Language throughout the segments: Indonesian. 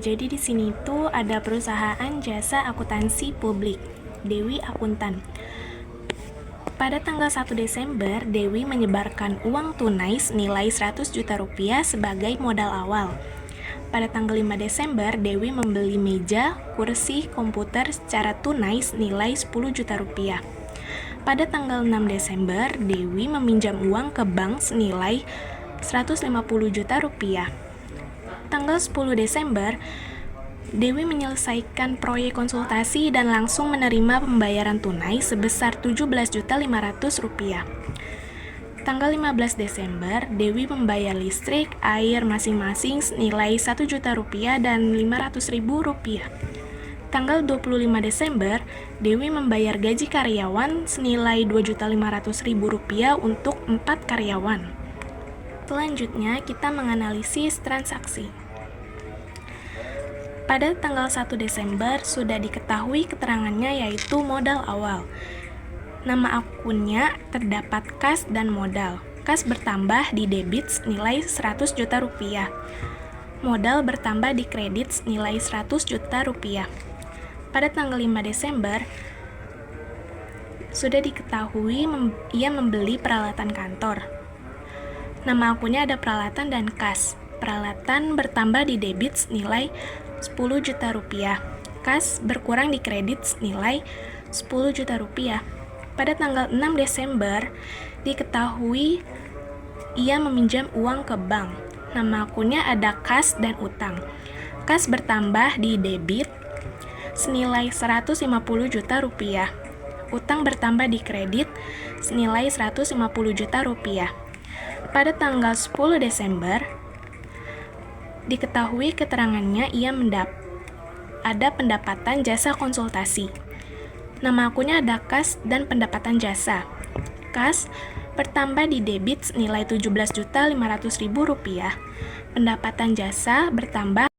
jadi di sini tuh ada perusahaan jasa akuntansi publik, Dewi Akuntan. Pada tanggal 1 Desember, Dewi menyebarkan uang tunai senilai 100 juta rupiah sebagai modal awal. Pada tanggal 5 Desember, Dewi membeli meja, kursi, komputer secara tunai senilai 10 juta rupiah. Pada tanggal 6 Desember, Dewi meminjam uang ke bank senilai 150 juta rupiah. Tanggal 10 Desember, Dewi menyelesaikan proyek konsultasi dan langsung menerima pembayaran tunai sebesar 17.500.000 rupiah. Tanggal 15 Desember, Dewi membayar listrik, air masing-masing senilai 1 juta rupiah dan 500.000 rupiah. Tanggal 25 Desember, Dewi membayar gaji karyawan senilai 2.500.000 rupiah untuk 4 karyawan. Selanjutnya, kita menganalisis transaksi. Pada tanggal 1 Desember, sudah diketahui keterangannya yaitu modal awal. Nama akunnya terdapat kas dan modal. Kas bertambah di debit senilai 100 juta rupiah. Modal bertambah di kredit senilai 100 juta rupiah. Pada tanggal 5 Desember, sudah diketahui ia membeli peralatan kantor. Nama akunnya ada peralatan dan kas. Peralatan bertambah di debit senilai 10 juta rupiah. Kas berkurang di kredit senilai 10 juta rupiah. Pada tanggal 6 Desember, diketahui ia meminjam uang ke bank. Nama akunnya ada kas dan utang. Kas bertambah di debit senilai 150 juta rupiah. Utang bertambah di kredit senilai 150 juta rupiah. Pada tanggal 10 Desember, diketahui keterangannya ia ada pendapatan jasa konsultasi. Nama akunnya ada kas dan pendapatan jasa. Kas bertambah di debit senilai 17.500.000 rupiah. Pendapatan jasa bertambah.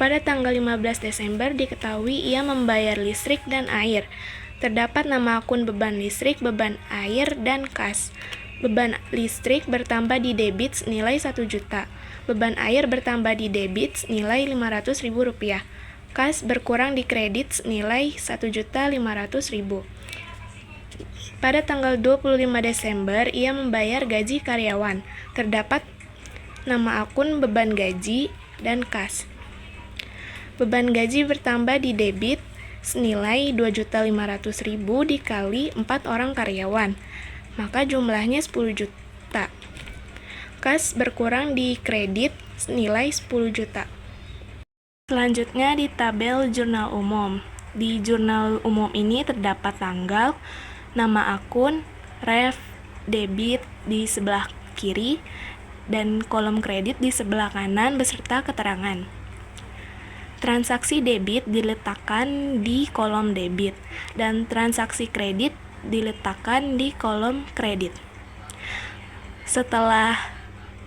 Pada tanggal 15 Desember diketahui ia membayar listrik dan air. Terdapat nama akun beban listrik, beban air, dan kas. Beban listrik bertambah di debit senilai 1 juta. Beban air bertambah di debit senilai 500.000 rupiah. Kas berkurang di kredit senilai 1.500.000. Pada tanggal 25 Desember, ia membayar gaji karyawan. Terdapat nama akun beban gaji dan kas. Beban gaji bertambah di debit senilai 2.500.000 dikali 4 orang karyawan. Maka jumlahnya 10 juta. Kas berkurang di kredit senilai 10 juta. Selanjutnya di tabel jurnal umum. Di jurnal umum ini terdapat tanggal, nama akun, ref, debit di sebelah kiri, dan kolom kredit di sebelah kanan beserta keterangan. Transaksi debit diletakkan di kolom debit, dan transaksi kredit diletakkan di kolom kredit. Setelah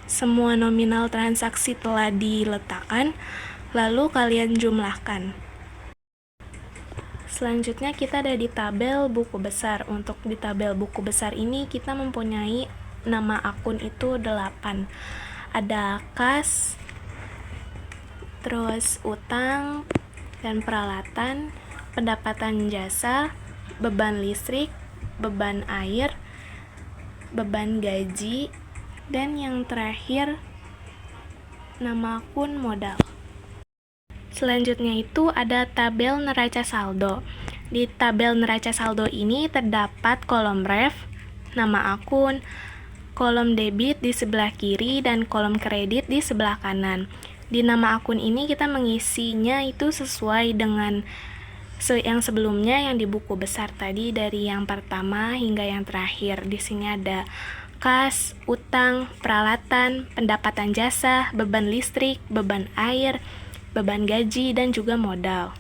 semua nominal transaksi telah diletakkan, lalu kalian jumlahkan. Selanjutnya kita ada di tabel buku besar. Untuk di tabel buku besar ini kita mempunyai nama akun itu 8. Ada kas, terus utang dan peralatan, pendapatan jasa, beban listrik, beban air, beban gaji, dan yang terakhir nama akun modal. Selanjutnya itu ada tabel neraca saldo. Di tabel neraca saldo ini terdapat kolom ref, nama akun, kolom debit di sebelah kiri, dan kolom kredit di sebelah kanan. Di nama akun ini kita mengisinya itu sesuai dengan yang sebelumnya yang di buku besar tadi, dari yang pertama hingga yang terakhir. Di sini ada kas, utang, peralatan, pendapatan jasa, beban listrik, beban air, beban gaji, dan juga modal.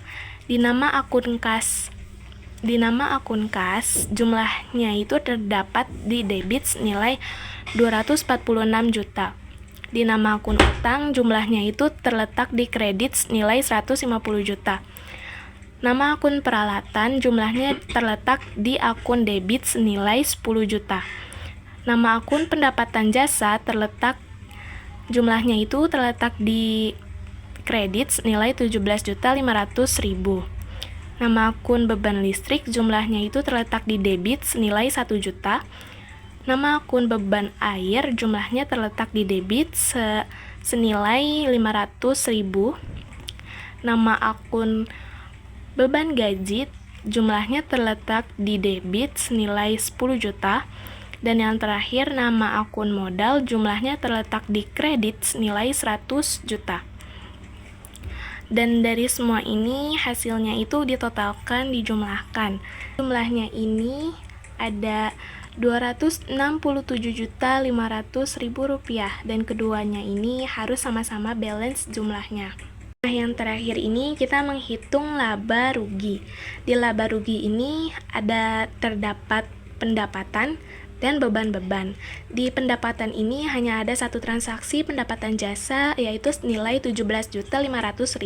Di nama akun kas jumlahnya itu terdapat di debit senilai 246 juta. Di nama akun utang jumlahnya itu terletak di kredit senilai 150 juta. Nama akun peralatan jumlahnya terletak di akun debit senilai 10 juta. Nama akun pendapatan jasa jumlahnya itu terletak di kredit senilai 17.500.000. Nama akun beban listrik jumlahnya itu terletak di debit senilai 1 juta. Nama akun beban air jumlahnya terletak di debit senilai 500.000. Nama akun beban gaji jumlahnya terletak di debit senilai 10 juta. Dan yang terakhir, nama akun modal jumlahnya terletak di kredit senilai 100 juta. Dan dari semua ini hasilnya itu ditotalkan, dijumlahkan. Jumlahnya ini ada Rp267.500.000 dan keduanya ini harus sama-sama balance jumlahnya. Nah, yang terakhir ini kita menghitung laba rugi. Di laba rugi ini terdapat pendapatan dan beban-beban. Di pendapatan ini hanya ada satu transaksi pendapatan jasa, yaitu nilai Rp17.500.000.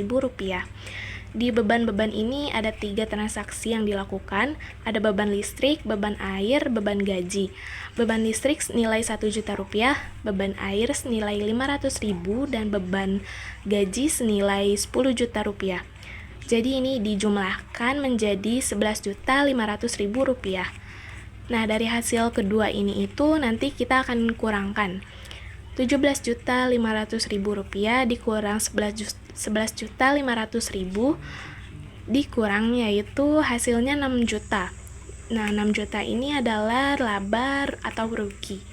Di beban-beban ini ada 3 transaksi yang dilakukan, ada beban listrik, beban air, beban gaji. Beban listrik nilai Rp1 juta, beban air senilai Rp500.000, dan beban gaji senilai Rp10 juta. Jadi ini dijumlahkan menjadi Rp11.500.000. Nah, dari hasil kedua ini itu nanti kita akan kurangkan Rp17.500.000 dikurang Rp11.500.000 dikurang, yaitu hasilnya 6 juta. Nah, 6 juta ini adalah laba atau rugi.